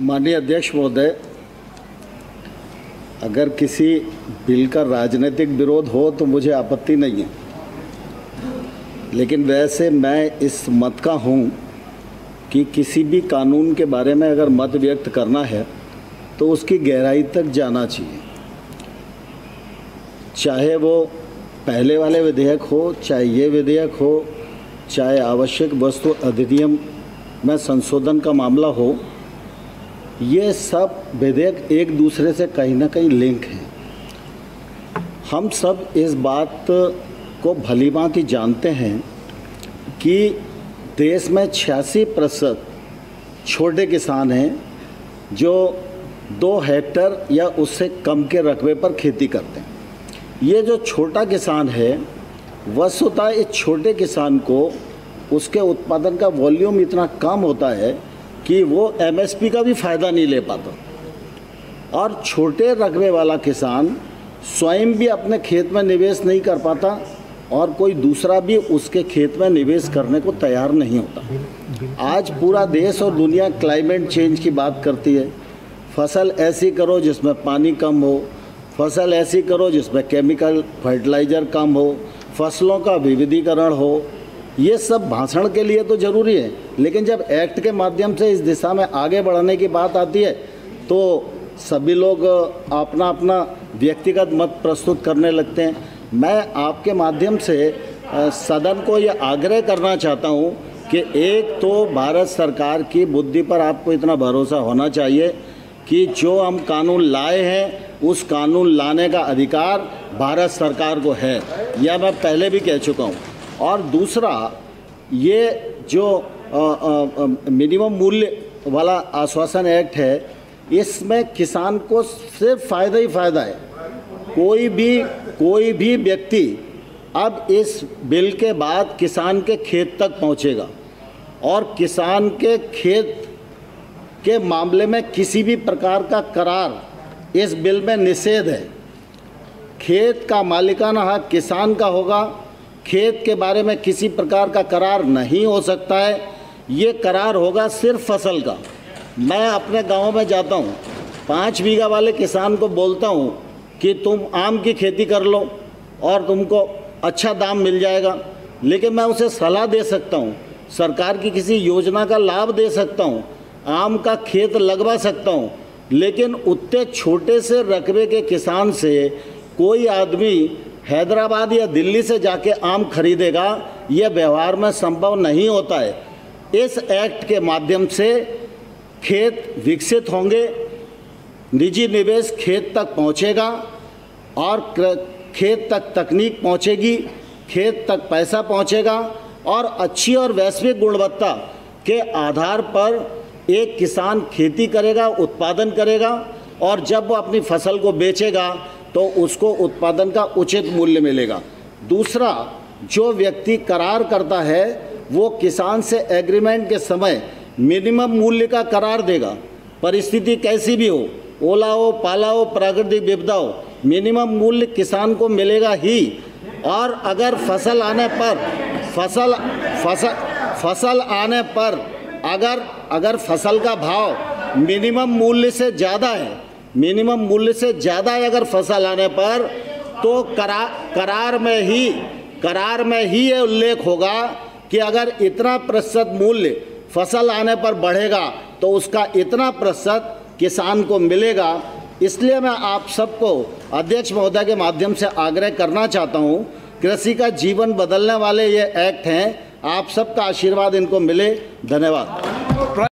माननीय अध्यक्ष महोदय, अगर किसी बिल का राजनीतिक विरोध हो तो मुझे आपत्ति नहीं है, लेकिन वैसे मैं इस मत का हूँ कि किसी भी कानून के बारे में अगर मत व्यक्त करना है तो उसकी गहराई तक जाना चाहिए। चाहे वो पहले वाले विधेयक हो, चाहे ये विधेयक हो, चाहे आवश्यक वस्तु अधिनियम में संशोधन का मामला हो, ये सब विधेयक एक दूसरे से कहीं ना कहीं लिंक हैं। हम सब इस बात को भलीभांति जानते हैं कि देश में 86% छोटे किसान हैं जो 2 हेक्टेयर या उससे कम के रकबे पर खेती करते हैं। ये जो छोटा किसान है, वस्तुतः इस छोटे किसान को उसके उत्पादन का वॉल्यूम इतना कम होता है कि वो एमएसपी का भी फ़ायदा नहीं ले पाता, और छोटे रकबे वाला किसान स्वयं भी अपने खेत में निवेश नहीं कर पाता और कोई दूसरा भी उसके खेत में निवेश करने को तैयार नहीं होता। आज पूरा देश और दुनिया क्लाइमेट चेंज की बात करती है। फसल ऐसी करो जिसमें पानी कम हो, फसल ऐसी करो जिसमें केमिकल फर्टिलाइज़र कम हो, फसलों का विविधीकरण हो। ये सब भाषण के लिए तो ज़रूरी है, लेकिन जब एक्ट के माध्यम से इस दिशा में आगे बढ़ने की बात आती है तो सभी लोग अपना अपना व्यक्तिगत मत प्रस्तुत करने लगते हैं। मैं आपके माध्यम से सदन को ये आग्रह करना चाहता हूँ कि एक तो भारत सरकार की बुद्धि पर आपको इतना भरोसा होना चाहिए कि जो हम कानून लाए हैं उस कानून लाने का अधिकार भारत सरकार को है, यह मैं पहले भी कह चुका हूँ। और दूसरा, ये जो मिनिमम मूल्य वाला आश्वासन एक्ट है, इसमें किसान को सिर्फ फ़ायदा ही फ़ायदा है। कोई भी व्यक्ति अब इस बिल के बाद किसान के खेत तक पहुंचेगा, और किसान के खेत के मामले में किसी भी प्रकार का करार इस बिल में निषेध है। खेत का मालिकाना हक किसान का होगा, खेत के बारे में किसी प्रकार का करार नहीं हो सकता है। ये करार होगा सिर्फ फसल का। मैं अपने गांव में जाता हूँ, 5 बीघा वाले किसान को बोलता हूँ कि तुम आम की खेती कर लो और तुमको अच्छा दाम मिल जाएगा, लेकिन मैं उसे सलाह दे सकता हूँ, सरकार की किसी योजना का लाभ दे सकता हूँ, आम का खेत लगवा सकता हूँ, लेकिन उतने छोटे से रकबे के किसान से कोई आदमी हैदराबाद या दिल्ली से जाके आम खरीदेगा, यह व्यवहार में संभव नहीं होता है। इस एक्ट के माध्यम से खेत विकसित होंगे, निजी निवेश खेत तक पहुंचेगा और खेत तक तकनीक पहुंचेगी, खेत तक पैसा पहुंचेगा, और अच्छी और वैश्विक गुणवत्ता के आधार पर एक किसान खेती करेगा, उत्पादन करेगा, और जब वो अपनी फसल को बेचेगा तो उसको उत्पादन का उचित मूल्य मिलेगा। दूसरा, जो व्यक्ति करार करता है वो किसान से एग्रीमेंट के समय मिनिमम मूल्य का करार देगा। परिस्थिति कैसी भी हो, ओला हो, पाला हो, प्राकृतिक विपदा हो, मिनिमम मूल्य किसान को मिलेगा ही। और अगर फसल आने पर अगर फसल का भाव मिनिमम मूल्य से ज़्यादा है, अगर फसल आने पर, तो करार में ही ये उल्लेख होगा कि अगर इतना प्रतिशत मूल्य फसल आने पर बढ़ेगा तो उसका इतना प्रतिशत किसान को मिलेगा। इसलिए मैं आप सबको अध्यक्ष महोदय के माध्यम से आग्रह करना चाहता हूं, कृषि का जीवन बदलने वाले ये एक्ट हैं, आप सबका आशीर्वाद इनको मिले। धन्यवाद।